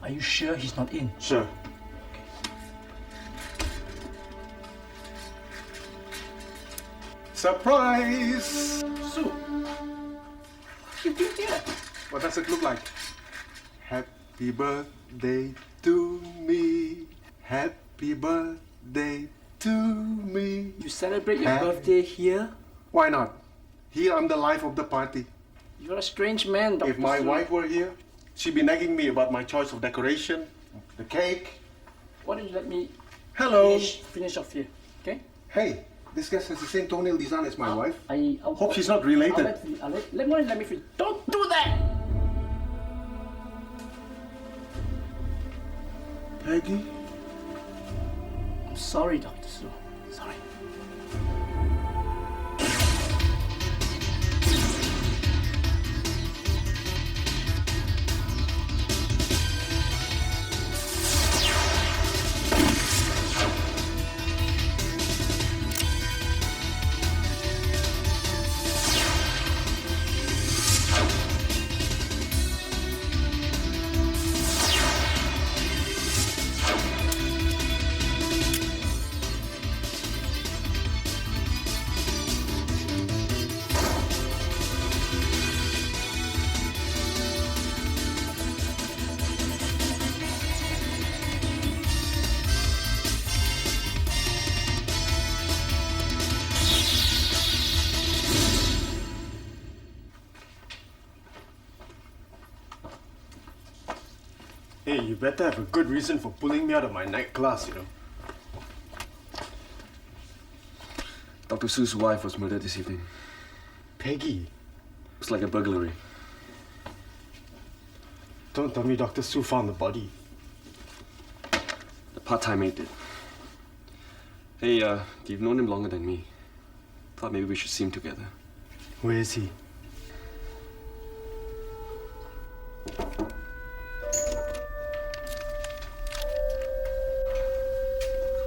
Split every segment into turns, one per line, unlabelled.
Are you sure he's not in?
Sure. Surprise!
Soo, what you doing here?
What does it look like? Happy birthday to me. Happy birthday to me.
You celebrate your birthday here?
Why not? Here I'm the life of the party.
You're a strange man, Dr.
If my
Soo.
wife were here, she'd be nagging me about my choice of decoration, the cake.
Why don't you let me
Hello.
finish off here, okay?
Hey, this guest has the same toenail design as my wife.
I'll
Hope she's not related.
Let me finish. Don't do that!
Peggy?
I'm sorry, Dr. Soo. Sorry.
Hey, you better have a good reason for pulling me out of my night class, you know.
Dr. Soo's wife was murdered this evening.
Peggy?
It's like a burglary.
Don't tell me Dr. Soo found the body.
The part-time mate did. Hey, you've known him longer than me. Thought maybe we should see him together.
Where is he?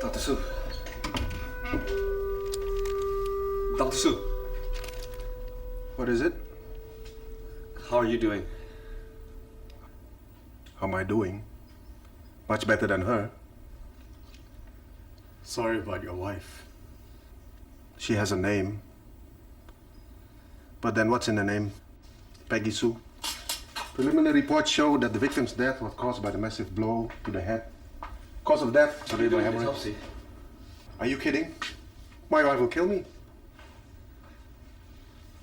Dr. Soo. Dr. Soo.
What is it?
How are you doing?
How am I doing? Much better than her. Sorry about your wife. She has a name. But then what's in the name? Peggy Soo. Preliminary reports show that the victim's death was caused by the massive blow to the head. Cause of death, cerebral hemorrhage. Are you kidding? My wife will kill me.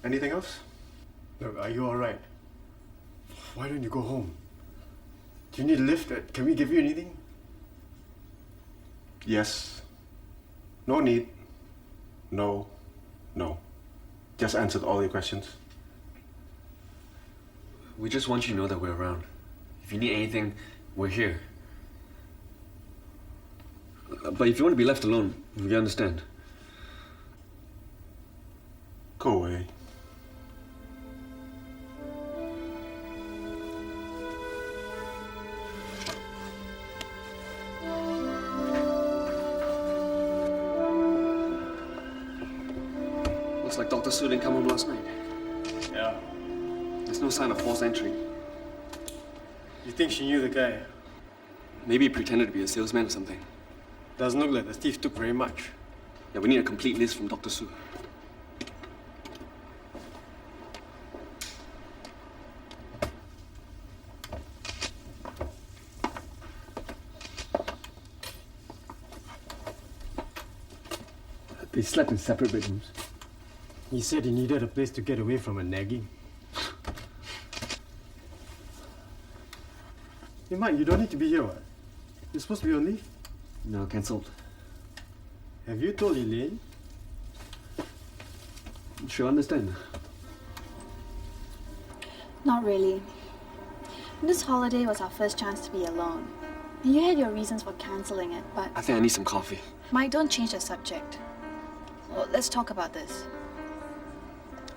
Anything else?
Look, are you alright? Why don't you go home? Do you need a lift? Can we give you anything?
Yes. No need. No. No. Just answered all your questions.
We just want you to know that we're around. If you need anything, we're here. But if you want to be left alone, we understand.
Go away.
Looks like Dr. Soo didn't come home last night.
Yeah.
There's no sign of forced entry.
You think she knew the guy?
Maybe he pretended to be a salesman or something.
Doesn't look like the thief took very much.
Yeah, we need a complete list from Dr. Soo.
They slept in separate bedrooms.
He said he needed a place to get away from a nagging. Hey, Mike, you don't need to be here, what? You're supposed to be on leave.
No, cancelled.
Have you told Elaine?
She'll understand.
Not really. This holiday was our first chance to be alone. And you had your reasons for cancelling it, but...
I think I need some coffee.
Mike, don't change the subject. Well, let's talk about this.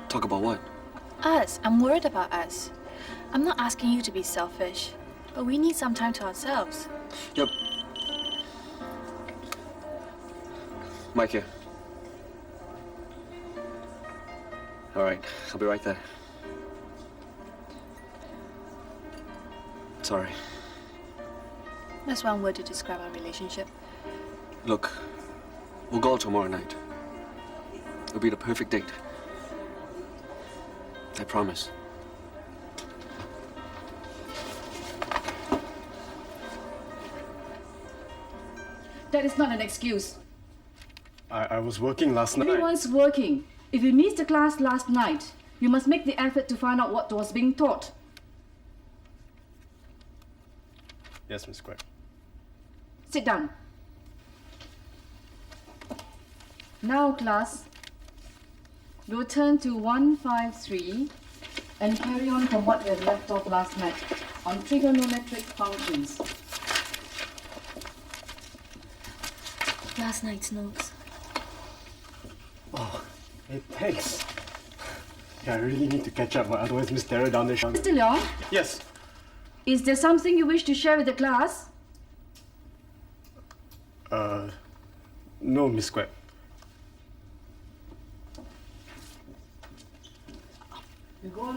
Talk about what?
Us. I'm worried about us. I'm not asking you to be selfish, but we need some time to ourselves.
Yep. Mike here. All right, I'll be right there. Sorry.
That's one word to describe our relationship.
Look, we'll go out tomorrow night. It'll be the perfect date. I promise.
That is not an excuse.
I was working last night.
Everyone's working. If you missed the class last night, you must make the effort to find out what was being taught.
Yes, Miss Quack.
Sit down. Now, class, we'll turn to 153 and carry on from what we had left off last night on trigonometric functions.
Last night's notes.
Oh, hey, thanks. Yeah, I really need to catch up, otherwise Miss Terra down there.
Mr. Leong,
Yes.
is there something you wish to share with the class?
No, Miss Quack.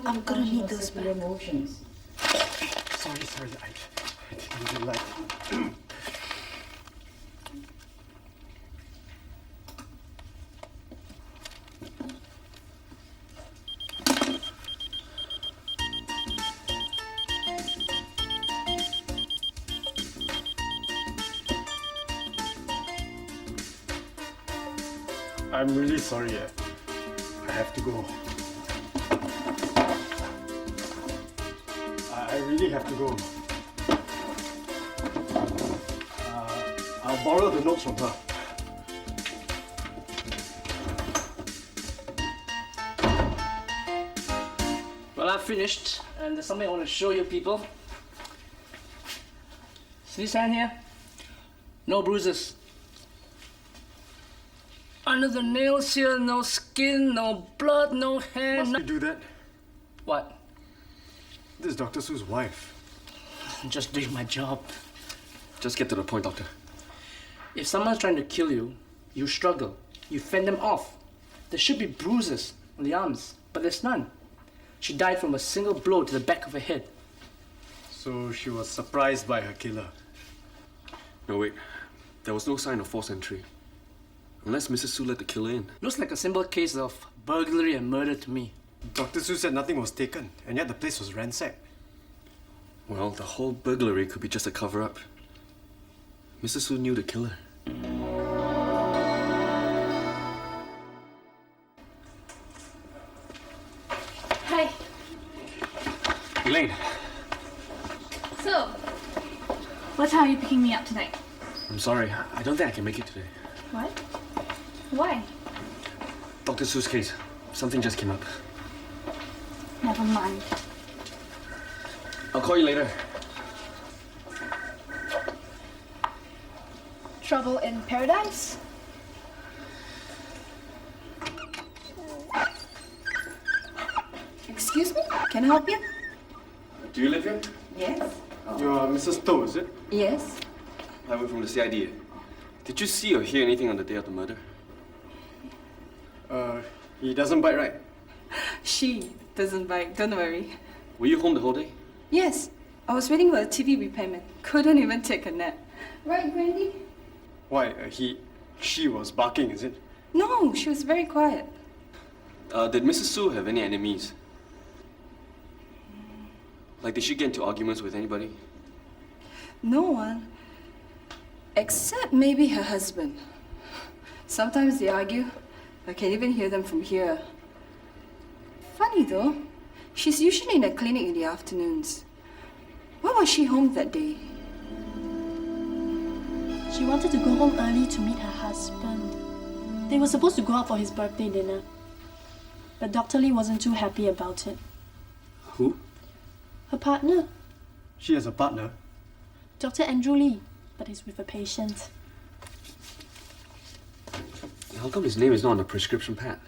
I'm gonna need those back.
Emotions.
Sorry, I didn't realize. I'm really sorry. I have to go. I really have to go. I'll borrow the notes from her.
Well, I've finished, and there's something I want to show you people. See this hand here? No bruises. Under the nails here, no skin, no blood, no hair.
Must you do that?
What?
This is Dr. Soo's wife.
I'm just doing my job.
Just get to the point, Doctor.
If someone's trying to kill you, you struggle. You fend them off. There should be bruises on the arms, but there's none. She died from a single blow to the back of her head.
So she was surprised by her killer.
No, wait. There was no sign of forced entry. Unless Mrs. Soo let the killer in.
Looks like a simple case of burglary and murder to me.
Dr. Soo said nothing was taken, and yet the place was ransacked.
Well, the whole burglary could be just a cover-up. Mrs. Soo knew the killer.
Hi.
Elaine,
So, what time are you picking me up tonight?
I'm sorry. I don't think I can make it today.
What? Why?
Dr. Soo's case. Something just came up.
Never mind.
I'll call you later.
Trouble in paradise? Excuse me? Can I help you?
Do you live here?
Yes.
You're Mrs. To, is it?
Yes.
I went from the CID. Did you see or hear anything on the day of the murder?
He doesn't bite, right?
She doesn't bite, don't worry.
Were you home the whole day?
Yes, I was waiting for a TV repairman. Couldn't even take a nap.
Right, Brandy?
Why, she was barking, is it?
No, she was very quiet.
Did Mrs. Soo have any enemies? Like, did she get into arguments with anybody?
No one. Except maybe her husband. Sometimes they argue. I can even hear them from here. Funny though, she's usually in a clinic in the afternoons. Why was she home that day?
She wanted to go home early to meet her husband. They were supposed to go out for his birthday dinner. But Dr. Lee wasn't too happy about it.
Who?
Her partner,
She has a partner.
Dr. Andrew Lee, but he's with a patient.
How come his name is not on the prescription pad?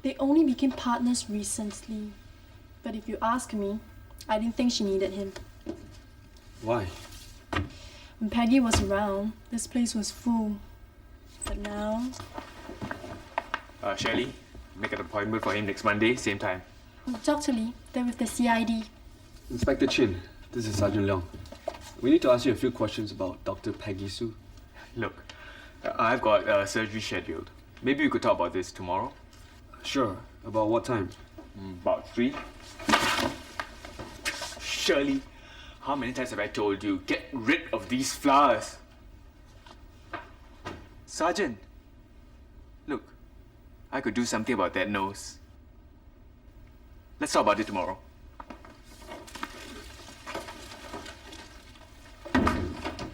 They only became partners recently. But if you ask me, I didn't think she needed him.
Why?
When Peggy was around, this place was full. But now...
Shirley, make an appointment for him next Monday, same time.
Dr. Lee, they're with the CID.
Inspector Chin, this is Sergeant Leong. We need to ask you a few questions about Dr. Peggy Soo.
Look, I've got surgery scheduled. Maybe we could talk about this tomorrow.
Sure. About what time?
About 3. Shirley, how many times have I told you, get rid of these flowers? Sergeant, look, I could do something about that nose. Let's talk about it tomorrow.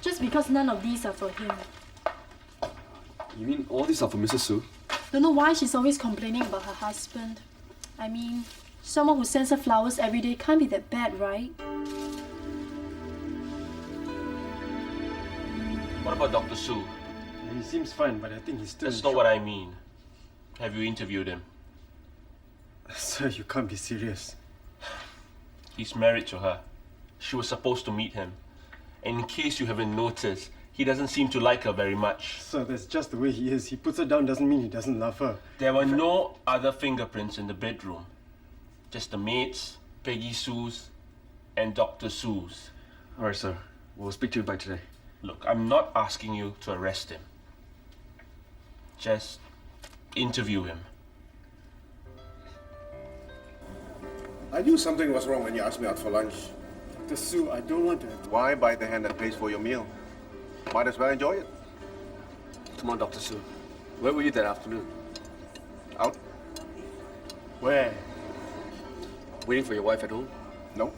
Just because none of these are for him.
You mean all these are for Mrs. Soo?
Don't know why she's always complaining about her husband. I mean, someone who sends her flowers every day can't be that bad, right?
What about Dr. Soo?
He seems fine, but I think he's still...
That's not what I mean. Have you interviewed him?
Sir, you can't be serious.
He's married to her. She was supposed to meet him. And in case you haven't noticed, he doesn't seem to like her very much.
Sir, that's just the way he is. He puts her down doesn't mean he doesn't love her.
There were no other fingerprints in the bedroom. Just the maid's, Peggy Soo's, and Dr. Soo's.
All right, sir. We'll speak to you by today.
Look, I'm not asking you to arrest him. Just interview him.
I knew something was wrong when you asked me out for lunch.
Dr. Soo, I don't want to have to...
Why bite the hand that pays for your meal? Might as well enjoy it.
Come on, Dr. Soo. Where were you that afternoon?
Out?
Where?
Waiting for your wife at home?
No.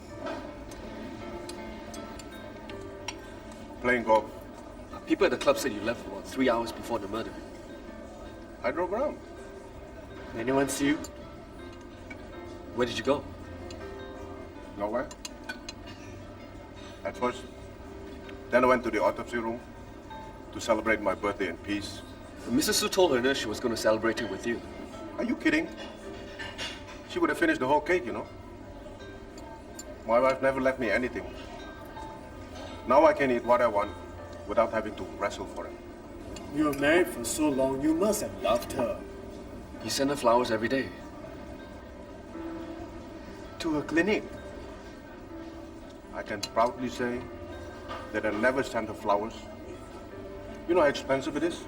Playing golf.
People at the club said you left about 3 hours before the murder.
I drove around.
Anyone see you?
Where did you go?
Nowhere. At first. Then I went to the autopsy room to celebrate my birthday in peace.
Mrs. Soo told her nurse she was going to celebrate it with you.
Are you kidding? She would have finished the whole cake, you know. My wife never left me anything. Now I can eat what I want without having to wrestle for it.
You were married for so long, you must have loved her.
You send her flowers every day.
To her clinic.
I can proudly say that I never sent her flowers. You know how expensive it is?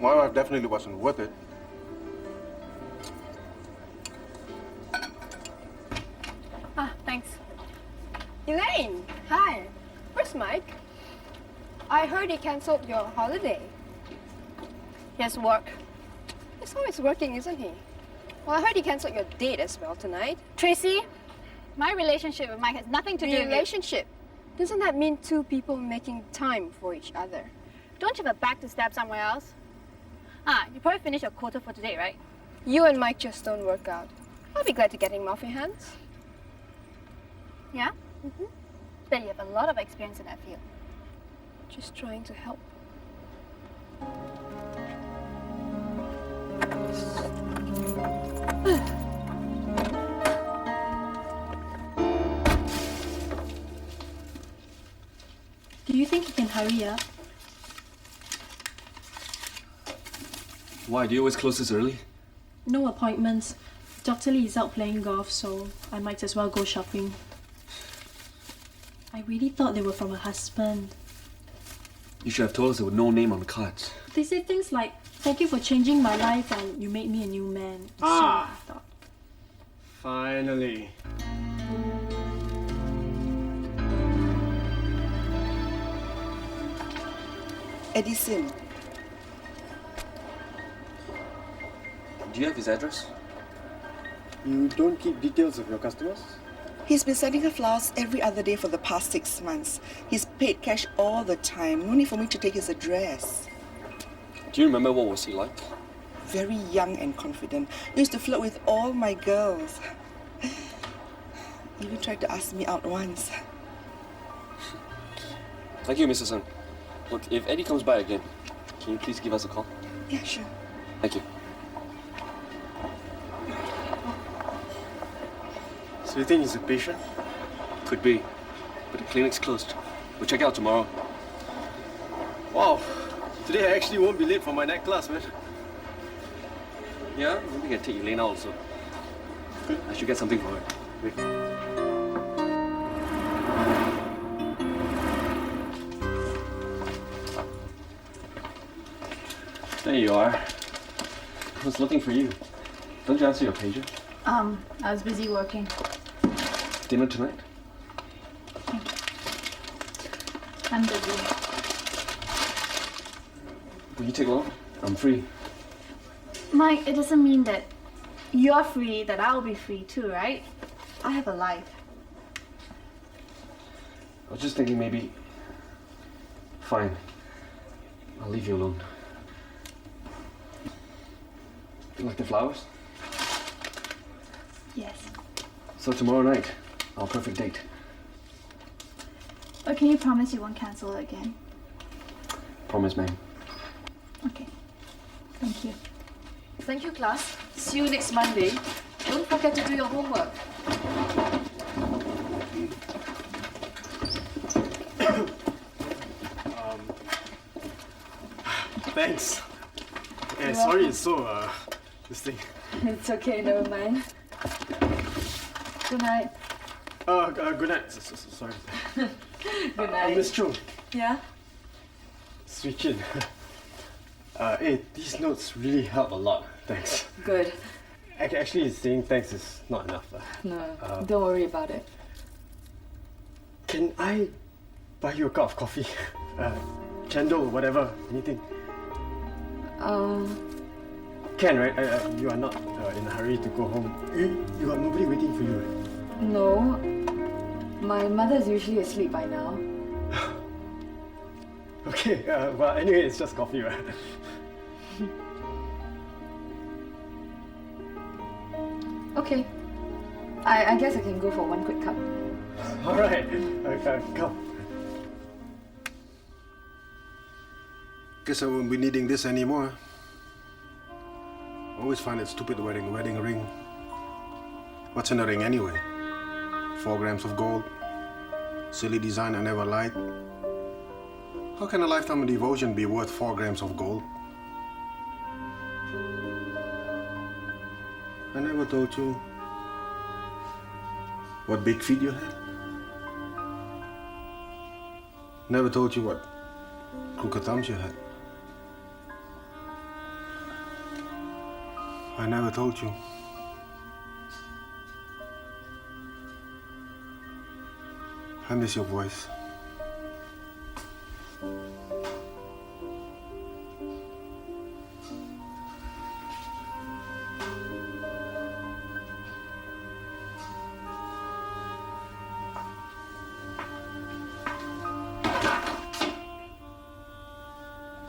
My wife definitely wasn't worth it.
Ah, thanks. Elaine, hi. Where's Mike? I heard he cancelled your holiday. He has work. He's always working, isn't he? Well, I heard he cancelled your date as well tonight.
Tracy, my relationship with Mike has nothing to do with it.
Relationship? Doesn't that mean two people making time for each other?
Don't you have a back to stab somewhere else? Ah, you probably finished your quota for today, right?
You and Mike just don't work out. I'll be glad to get him off your hands.
Yeah? Mm-hmm. Bet you have a lot of experience in that field.
Just trying to help.
Do you think he can hurry up?
Why? Do you always close this early?
No appointments. Dr. Lee is out playing golf, so I might as well go shopping. I really thought they were from her husband.
You should have told us there was no name on the cards.
They say things like, "Thank you for changing my life and you made me a new man." So I thought.
Finally.
Edison.
Do you have his address?
You don't keep details of your customers?
He's been sending her flowers every other day for the past 6 months. He's paid cash all the time. No need for me to take his address.
Do you remember what was he like?
Very young and confident. Used to flirt with all my girls. Even tried to ask me out once.
Thank you, Mrs. Sun. Look, if Eddie comes by again, can you please give us a call?
Yeah, sure.
Thank you.
So you think he's a patient?
Could be, but the clinic's closed. We'll check it out tomorrow.
Wow, today I actually won't be late for my night class, man.
Yeah, maybe we can take Elena also. I should get something for her. Wait. There you are. I was looking for you. Don't you answer your pager?
I was busy working.
Dinner tonight?
I'm busy.
Will you take long? I'm free.
Mike, it doesn't mean that you're free, that I'll be free too, right? I have a life.
I was just thinking maybe... Fine. I'll leave you alone. You like the flowers?
Yes.
So tomorrow night, our perfect date.
But can you promise you won't cancel it again?
Promise, ma'am.
Okay. Thank you.
Thank you, class. See you next Monday. Don't forget to do your homework.
Thanks. Sorry it's so, this thing.
It's okay, never mind. Good night.
Good night. Sorry.
Good night.
Miss Cho.
Yeah?
Switch in. Hey, these notes really help a lot. Thanks.
Good.
Actually, saying thanks is not enough.
No, don't worry about it.
Can I buy you a cup of coffee? Candle, whatever, anything. Can, right? You are not in a hurry to go home. You got nobody waiting for you, right?
No. My mother's usually asleep by now.
Okay, well, anyway, it's just coffee, right?
Okay. I guess I can go for one quick cup.
Alright, come.
Guess I won't be needing this anymore. Always find it stupid wearing a wedding ring. What's in the ring anyway? 4 grams of gold. Silly design I never liked. How can a lifetime of devotion be worth 4 grams of gold? I never told you what big feet you had. Never told you what crooked thumbs you had. I never told you. I miss your voice.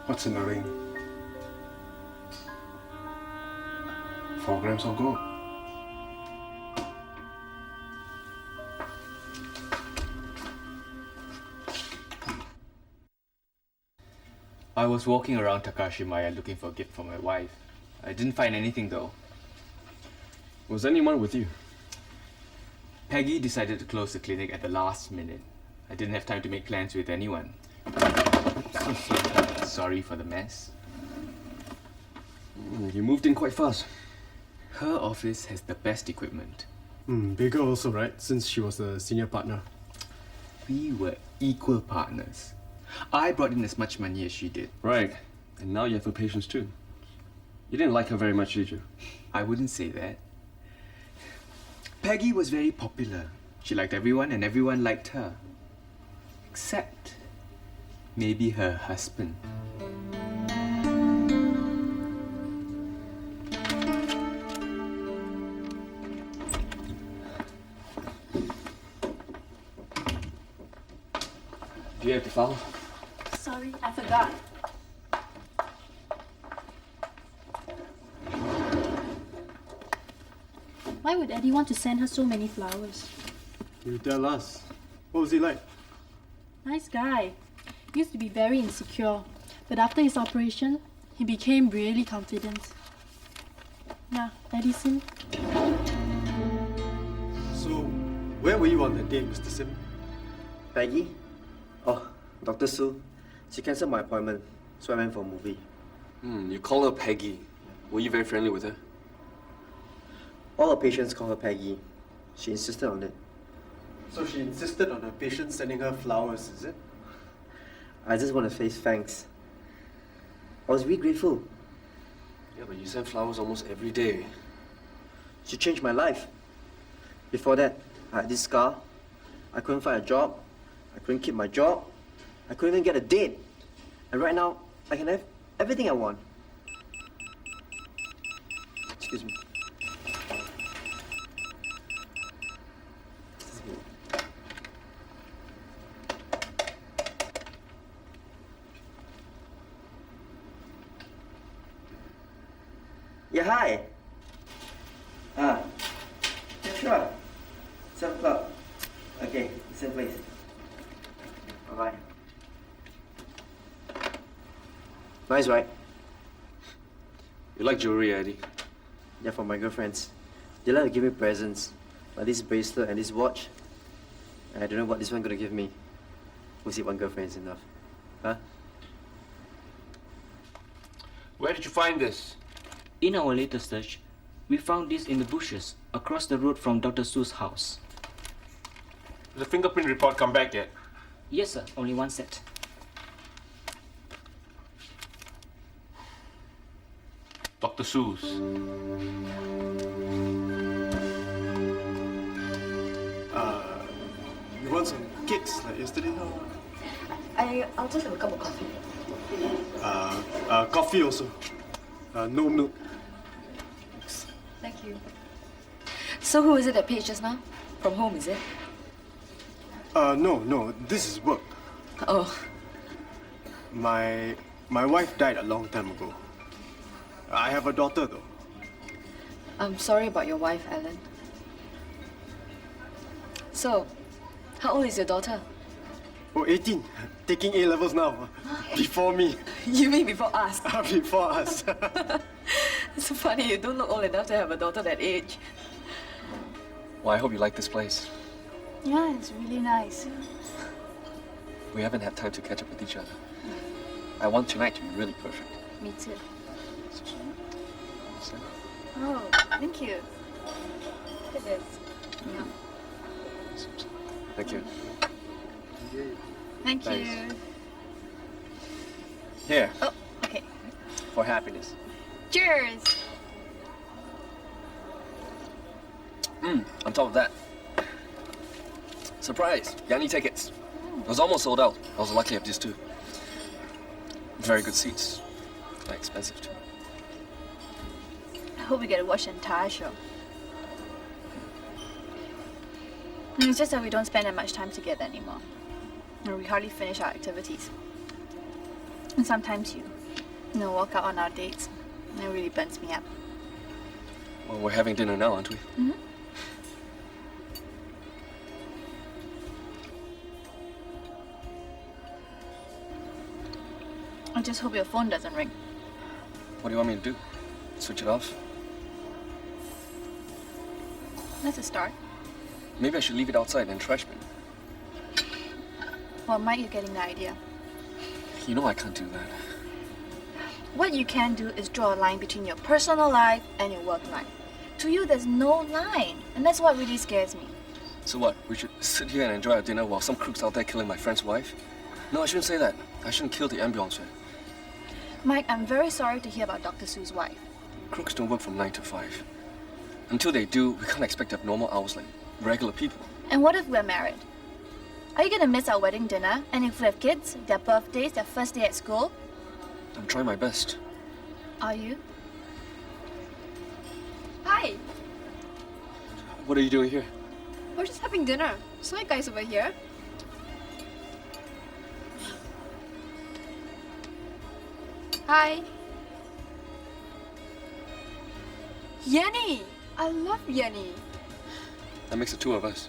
What's in the ring? 4 grams of gold.
I was walking around Takashimaya looking for a gift for my wife. I didn't find anything though.
Was anyone with you?
Peggy decided to close the clinic at the last minute. I didn't have time to make plans with anyone. Sorry for the mess.
You moved in quite fast.
Her office has the best equipment.
Bigger also, right? Since she was the senior partner.
We were equal partners. I brought in as much money as she did.
Right. And now you have her patients too. You didn't like her very much, did you?
I wouldn't say that. Peggy was very popular. She liked everyone and everyone liked her. Except maybe her husband.
Do you have to file?
Sorry, I forgot. Why would Eddie want to send her so many flowers?
You tell us. What was he like?
Nice guy. Used to be very insecure, but after his operation, he became really confident. Now, Edison.
So, where were you on that day, Mr. Sim?
Peggy? Oh, Dr. Soo. She cancelled my appointment, so I went for a movie.
You call her Peggy. Were you very friendly with her?
All her patients call her Peggy. She insisted on it.
So she insisted on her patient sending her flowers, is it?
I just want to say thanks. I was really grateful.
Yeah, but you send flowers almost every day.
She changed my life. Before that, I had this scar. I couldn't find a job. I couldn't keep my job. I couldn't even get a date. And right now, I can have everything I want. Excuse me. Yeah, hi. Yeah, sure. 7 o'clock. Okay, same place. Bye-bye. Nice, right?
You like jewelry, Eddie?
Yeah, for my girlfriends. They like to give me presents. Like this bracelet and this watch. And I don't know what this one gonna give me. We'll see if one girlfriend is enough. Huh?
Where did you find this?
In our latest search, we found this in the bushes across the road from Dr. Soo's house.
Did the fingerprint report come back yet?
Yes, sir. Only one set.
Dr. Soo's.
You want some cakes like yesterday?
I'll just have a cup of coffee.
Coffee also. No milk.
Thank you. So who is it that paid just now? From home, is it?
No. This is work.
Oh.
My wife died a long time ago. I have a daughter though.
I'm sorry about your wife, Alan. So, how old is your daughter?
Oh, 18. Taking A-levels now. Before me.
You mean before us?
Before us.
It's so funny, you don't look old enough to have a daughter that age.
Well, I hope you like this place.
Yeah, it's really nice.
We haven't had time to catch up with each other. I want tonight to be really perfect.
Me too.
So,
Oh, thank you. Look at this. Yeah.
thank you.
Thank
Thanks.
you.
Here,
Oh, okay.
for happiness.
Cheers!
On top of that, surprise, Yanni tickets. It was almost sold out. I was lucky to have these two. Very good seats. Quite expensive too.
I hope we get to watch the entire show. It's just that we don't spend that much time together anymore. And we hardly finish our activities. And sometimes you walk out on our dates. And it really burns me up.
Well, we're having dinner now, aren't we?
Mm-hmm. I just hope your phone doesn't ring.
What do you want me to do? Switch it off?
That's a start.
Maybe I should leave it outside in trash bin.
Well, Mike, you're getting the idea.
You know I can't do that.
What you can do is draw a line between your personal life and your work life. To you, there's no line, and that's what really scares me.
So what? We should sit here and enjoy our dinner while some crook's out there killing my friend's wife? No, I shouldn't say that. I shouldn't kill the ambulance.
Mike, I'm very sorry to hear about Dr. Soo's wife.
Crooks don't work from 9 to 5. Until they do, we can't expect to have normal hours like regular people.
And what if we're married? Are you gonna miss our wedding dinner? And if we have kids, their birthdays, their first day at school?
I'm trying my best.
Are you?
Hi,
What are you doing here?
we're just having dinner. Saw you guys over here. Hi. Yanni! I love Yanni.
That makes the two of us.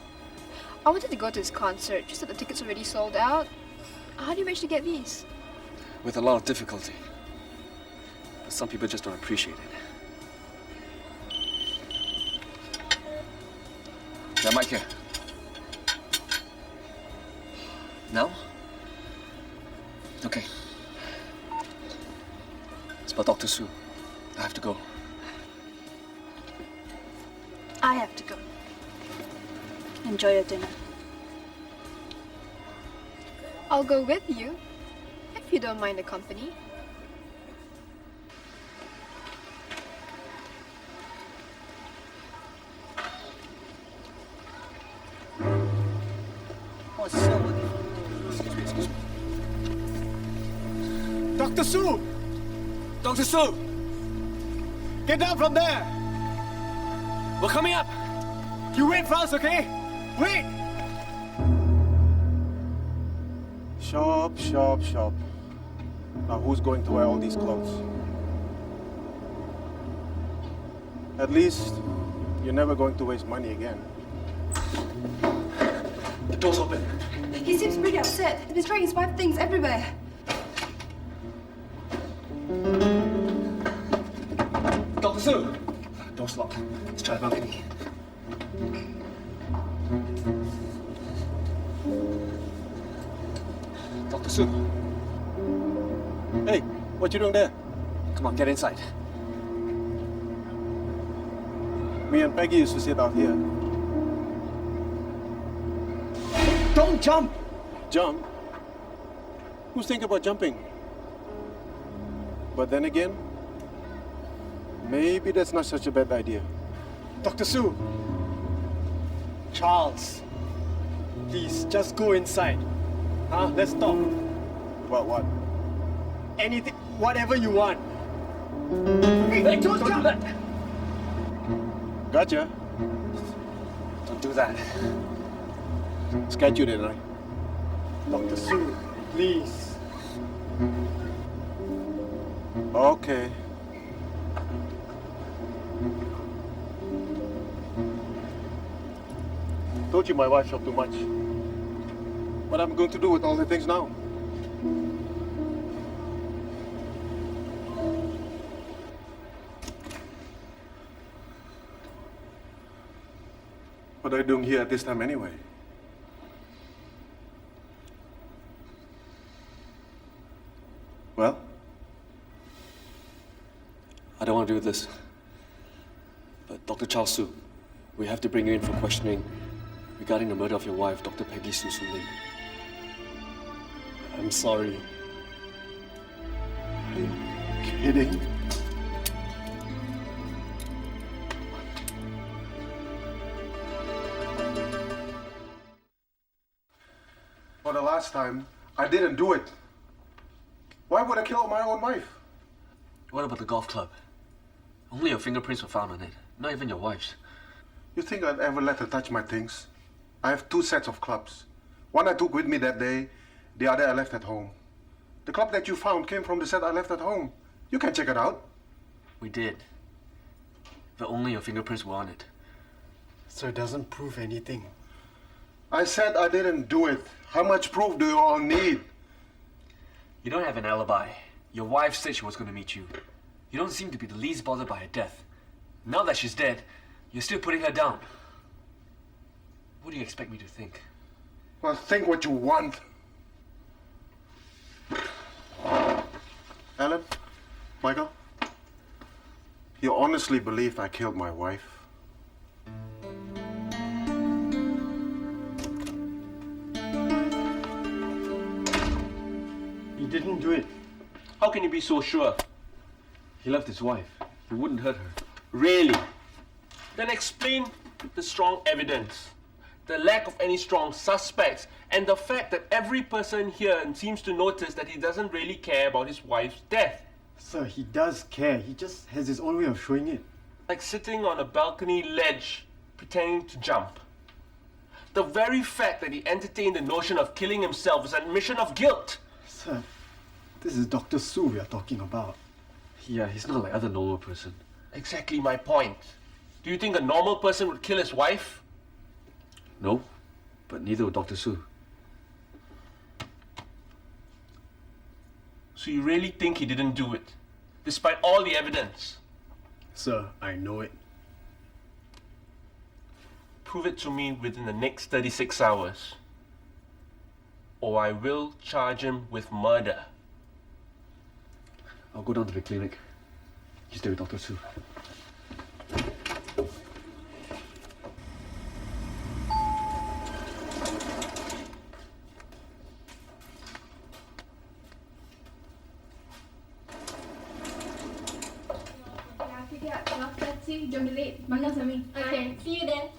I wanted to go to his concert, just that the tickets already sold out. How do you manage to get these?
With a lot of difficulty. But some people just don't appreciate it. Yeah, Mike here. Now? Okay. It's about Dr. Soo. I have to go.
I have to go. Enjoy your dinner.
I'll go with you, if you don't mind the company.
Oh, so... Excuse me. Dr. Soo!
Dr. Soo!
Get down from there!
We're coming up!
You wait for us, okay? Wait! Shop. Now who's going to wear all these clothes? At least, you're never going to waste money again.
The door's open.
He seems pretty upset. He's trying his wife things everywhere.
Dr. Soo! Door's locked. Let's try the balcony. Dr. Soo!
Hey, what you doing there?
Come on, get inside.
Me and Peggy used to sit out here.
Don't jump!
Jump? Who's thinking about jumping? But then again, maybe that's not such a bad idea.
Dr. Soo! Charles, please, just go inside. Huh? Let's talk.
About what?
Anything, whatever you want.
Hey, don't do that!
Gotcha.
Don't do that.
Scared you, didn't I?
Dr. Soo, please.
Okay. Told you my wife shopped too much. What am I going to do with all the things now? What are you doing here at this time anyway? Well?
I don't want to do this. But Dr. Charles Soo, we have to bring you in for questioning regarding the murder of your wife, Dr. Peggy Soo Soo Ling.
I'm sorry. Are you kidding? For the last time, I didn't do it. Why would I kill my own wife?
What about the golf club? Only your fingerprints were found on it, not even your wife's.
You think I'd ever let her touch my things? I have 2 sets of clubs. One I took with me that day, the other I left at home. The club that you found came from the set I left at home. You can check it out.
We did. But only your fingerprints were on it.
So it doesn't prove anything.
I said I didn't do it. How much proof do you all need?
You don't have an alibi. Your wife said she was going to meet you. You don't seem to be the least bothered by her death. Now that she's dead, you're still putting her down. What do you expect me to think?
Well, think what you want. Alan? Michael? You honestly believe I killed my wife?
He didn't do it.
How can you be so sure?
He loved his wife. He wouldn't hurt her.
Really? Then explain the strong evidence, the lack of any strong suspects, and the fact that every person here seems to notice that he doesn't really care about his wife's death.
Sir, he does care. He just has his own way of showing it.
Like sitting on a balcony ledge, pretending to jump. The very fact that he entertained the notion of killing himself is an admission of guilt.
Sir, this is Dr. Soo we are talking about.
Yeah, he's not like other normal person.
Exactly my point. Do you think a normal person would kill his wife?
No, but neither would Dr. Soo.
So you really think he didn't do it, despite all the evidence?
Sir, I know it.
Prove it to me within the next 36 hours, or I will charge him with murder.
I'll go down to the clinic. You stay with Dr. Soo.
Jom balik. Bangga Sami. Okay, see you then.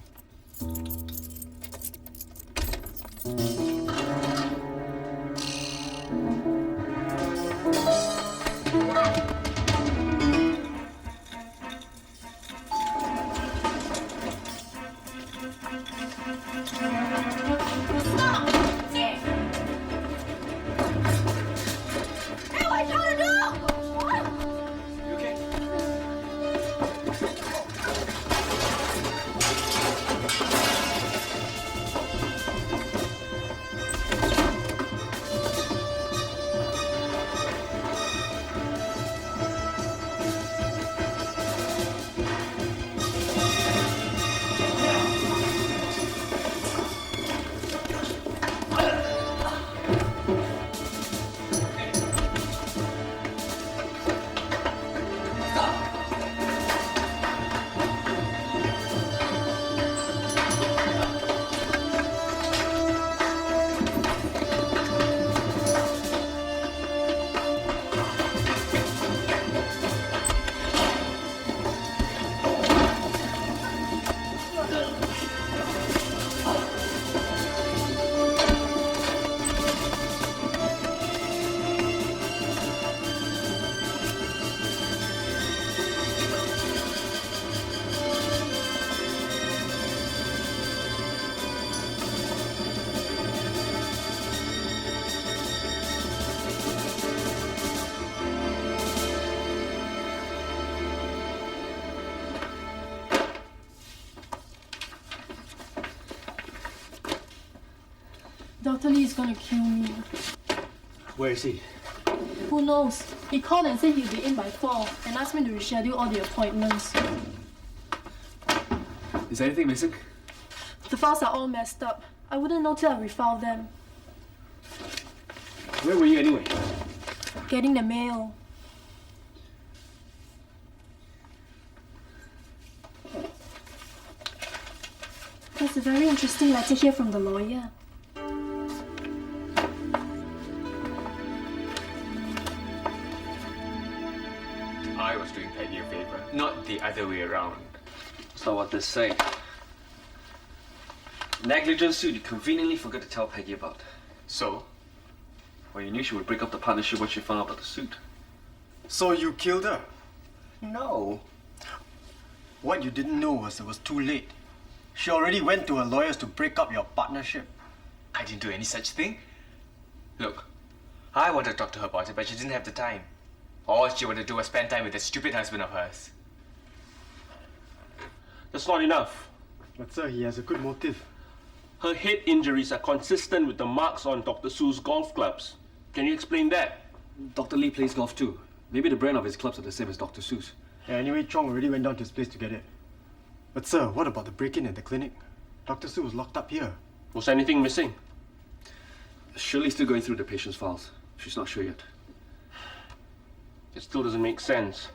Dr. Lee is going to kill me.
Where is he?
Who knows? He called and said he'll be in by 4 and asked me to reschedule all the appointments.
Is anything missing?
The files are all messed up. I wouldn't know till I refiled them.
Where were you anyway?
Getting the mail. There's a very interesting letter here from the lawyer.
I was doing Peggy a favor, not the other way around.
That's not what they say. Negligence suit you conveniently forgot to tell Peggy about.
So?
Well, you knew she would break up the partnership when she found out about the suit.
So you killed her?
No.
What you didn't know was it was too late. She already went to her lawyers to break up your partnership.
I didn't do any such thing. Look, I wanted to talk to her about it, but she didn't have the time. All she wanted to do was spend time with that stupid husband of hers.
That's not enough.
But sir, he has a good motive.
Her head injuries are consistent with the marks on Dr. Soo's golf clubs. Can you explain that?
Dr. Lee plays golf too. Maybe the brand of his clubs are the same as Dr. Soo's.
Yeah, anyway, Chong already went down to his place to get it. But sir, what about the break-in at the clinic? Dr. Soo was locked up here.
Was anything missing?
Shirley's still going through the patient's files. She's not sure yet.
It still doesn't make sense.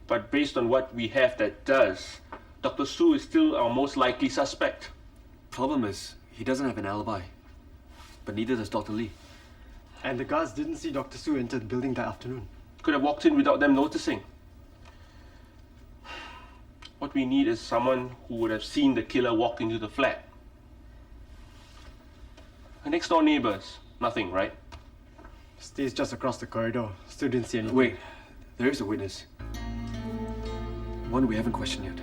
But based on what we have that does, Dr. Soo is still our most likely suspect.
Problem is, he doesn't have an alibi. But neither does Dr. Lee.
And the guards didn't see Dr. Soo enter the building that afternoon.
Could have walked in without them noticing. What we need is someone who would have seen the killer walk into the flat. Her next door neighbors, nothing, right?
Stays just across the corridor. Still didn't see anything.
Wait, there is a witness. One we haven't questioned yet.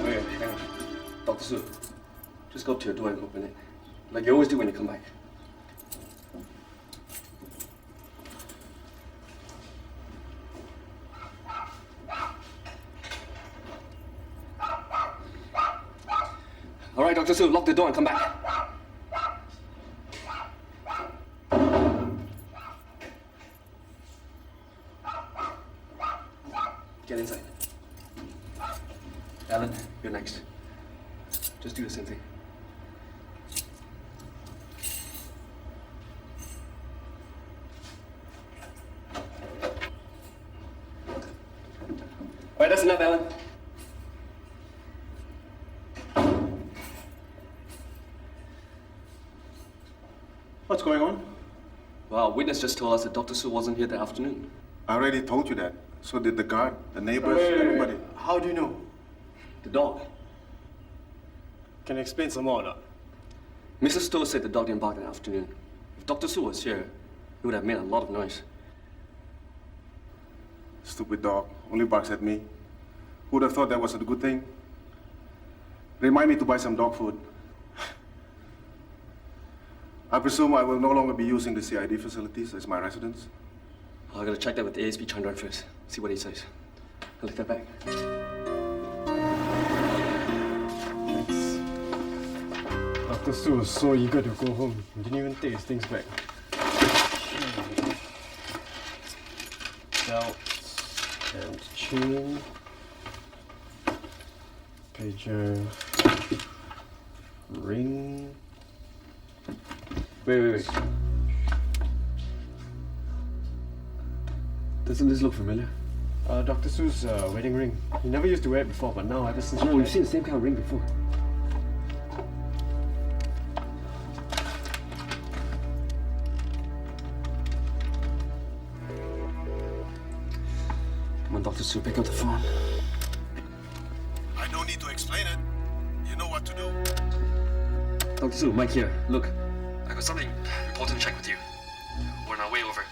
Wait, hang on. Dr. Soo, just go up to your door and open it. Like you always do when you come back. All right, Dr. Soo, lock the door and come back. Get inside. Alan, you're next. Just do the same thing. All right, that's enough, Alan.
What's going on?
Well, witness just told us that Dr. Soo wasn't here that afternoon.
I already told you that. So did the guard, the neighbors, everybody.
How do you know?
The dog.
Can you explain some more or not?
Mrs. Stowe said the dog didn't bark in the afternoon. If Dr. Soo was here, he would have made a lot of noise.
Stupid dog. Only barks at me. Who would have thought that was a good thing? Remind me to buy some dog food. I presume I will no longer be using the CID facilities as my residence.
I gotta check that with ASP Chandran first. See what he says. I'll take that back.
Dr. Soo was so eager to go home. He didn't even take his things back. Belt and chain. Pager. Ring.
Wait. Doesn't this look familiar?
Dr. Soo's wedding ring. He never used to wear it before, but now ever since...
No, we've seen the same kind of ring before. Come on, Dr. Soo, pick up the phone.
I don't need to explain it. You know what to do.
Dr. Soo, Mike here. Look, I got something important to check with you. We're on our way over.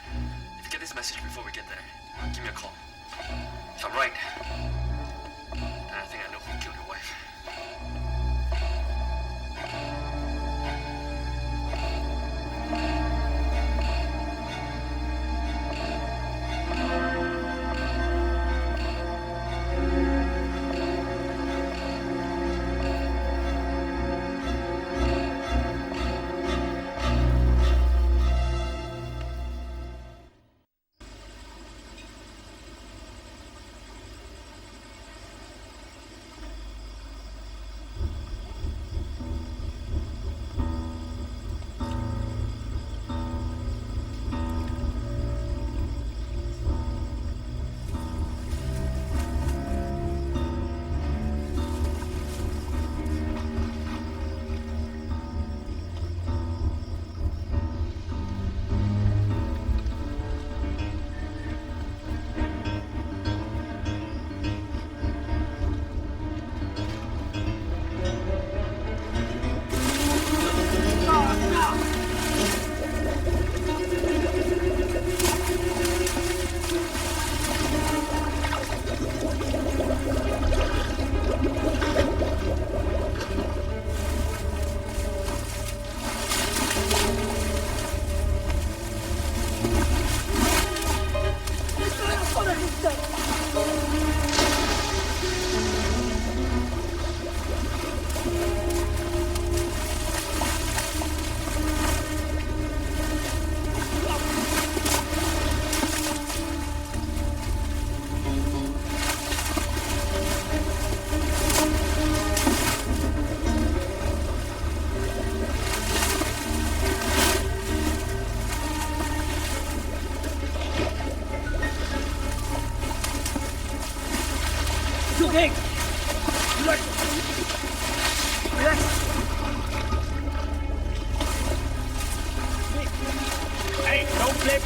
If you get this message before we get there, give me a call. If I'm right, then I think I know who killed your wife.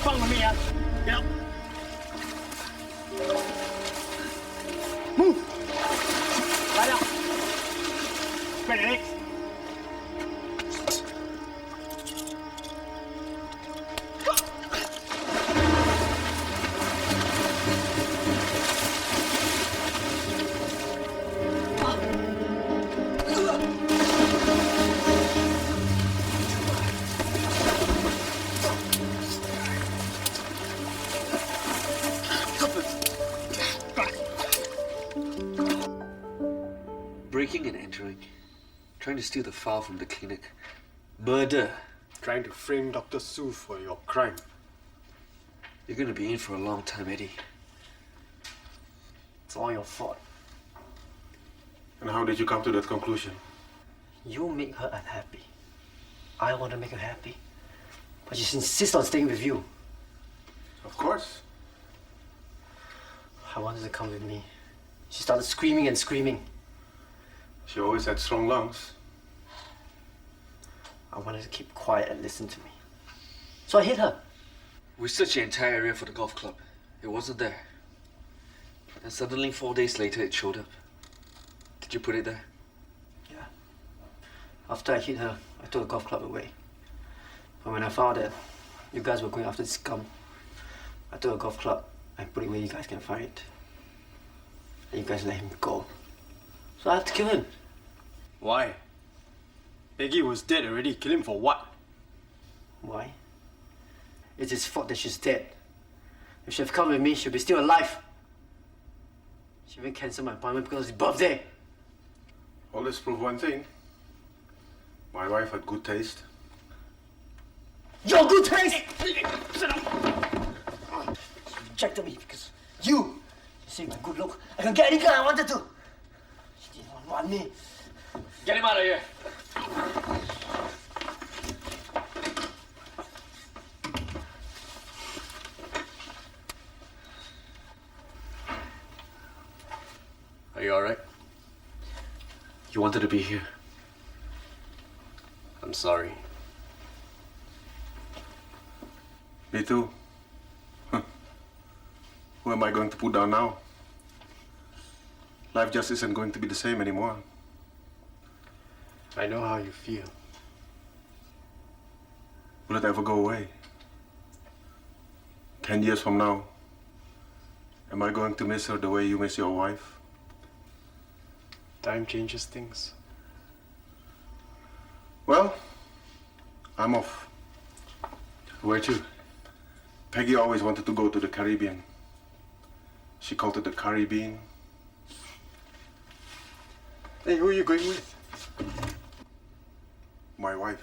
Funk with me, huh? Get up. Move. Lie down. Spread your legs.
Breaking and entering. Trying to steal the file from the clinic. Murder.
Trying to frame Dr. Soo for your crime.
You're gonna be in for a long time, Eddie.
It's all your fault.
And how did you come to that conclusion?
You make her unhappy. I want to make her happy. But she insists on staying with you.
Of course.
I wanted to come with me. She started screaming and screaming.
She always had strong lungs.
I wanted to keep quiet and listen to me. So I hit her.
We searched the entire area for the golf club. It wasn't there. And suddenly, 4 days later, it showed up. Did you put it there?
Yeah. After I hit her, I took the golf club away. But when I found that you guys were going after this scum, I took a golf club and put it where you guys can find it. And you guys let him go. So I have to kill him.
Why? Peggy was dead already. Kill him for what?
Why? It's his fault that she's dead. If she had come with me, she'd be still alive. She even canceled my appointment because it's his birthday.
All this proves one thing. My wife had good taste.
Your good taste! Sit up! You rejected me because you saved my good look. I can get any girl I wanted to. She didn't want me.
Get him out of here!
Are you alright?
You wanted to be here.
I'm sorry.
Me too. Huh. Who am I going to put down now? Life just isn't going to be the same anymore.
I know how you feel.
Will it ever go away? 10 years from now, am I going to miss her the way you miss your wife?
Time changes things.
Well, I'm off.
Where to?
Peggy always wanted to go to the Caribbean. She called it the Caribbean.
Hey, who are you going with?
My wife.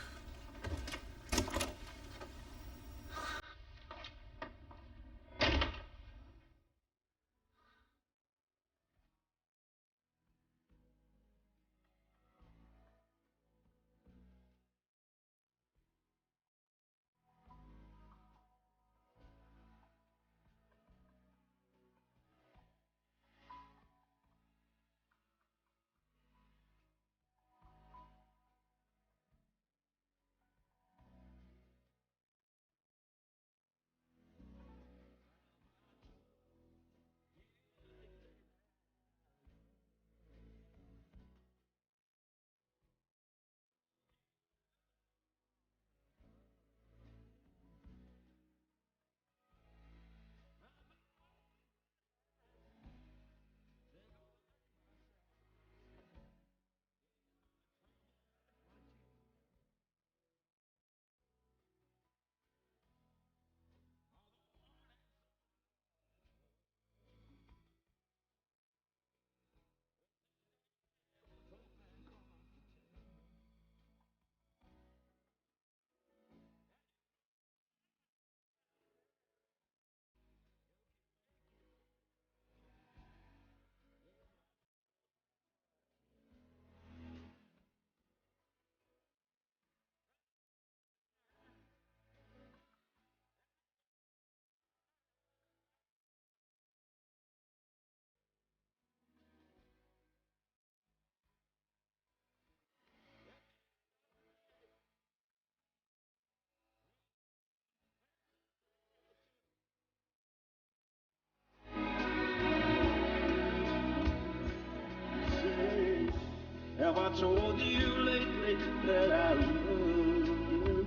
I told you lately that I love you.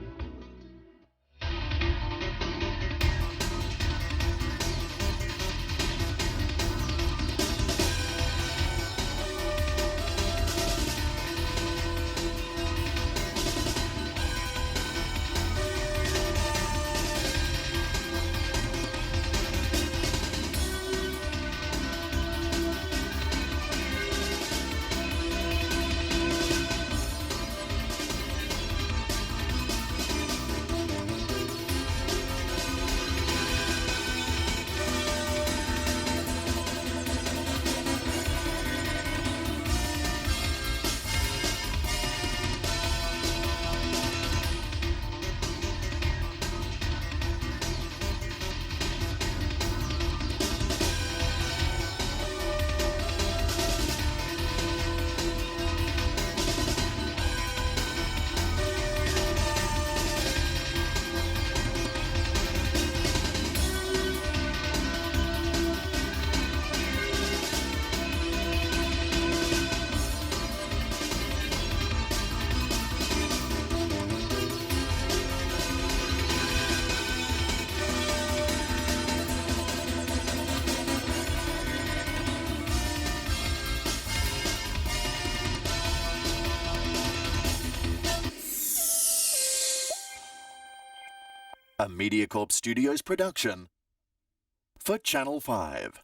A Mediacorp Studios production for Channel 5.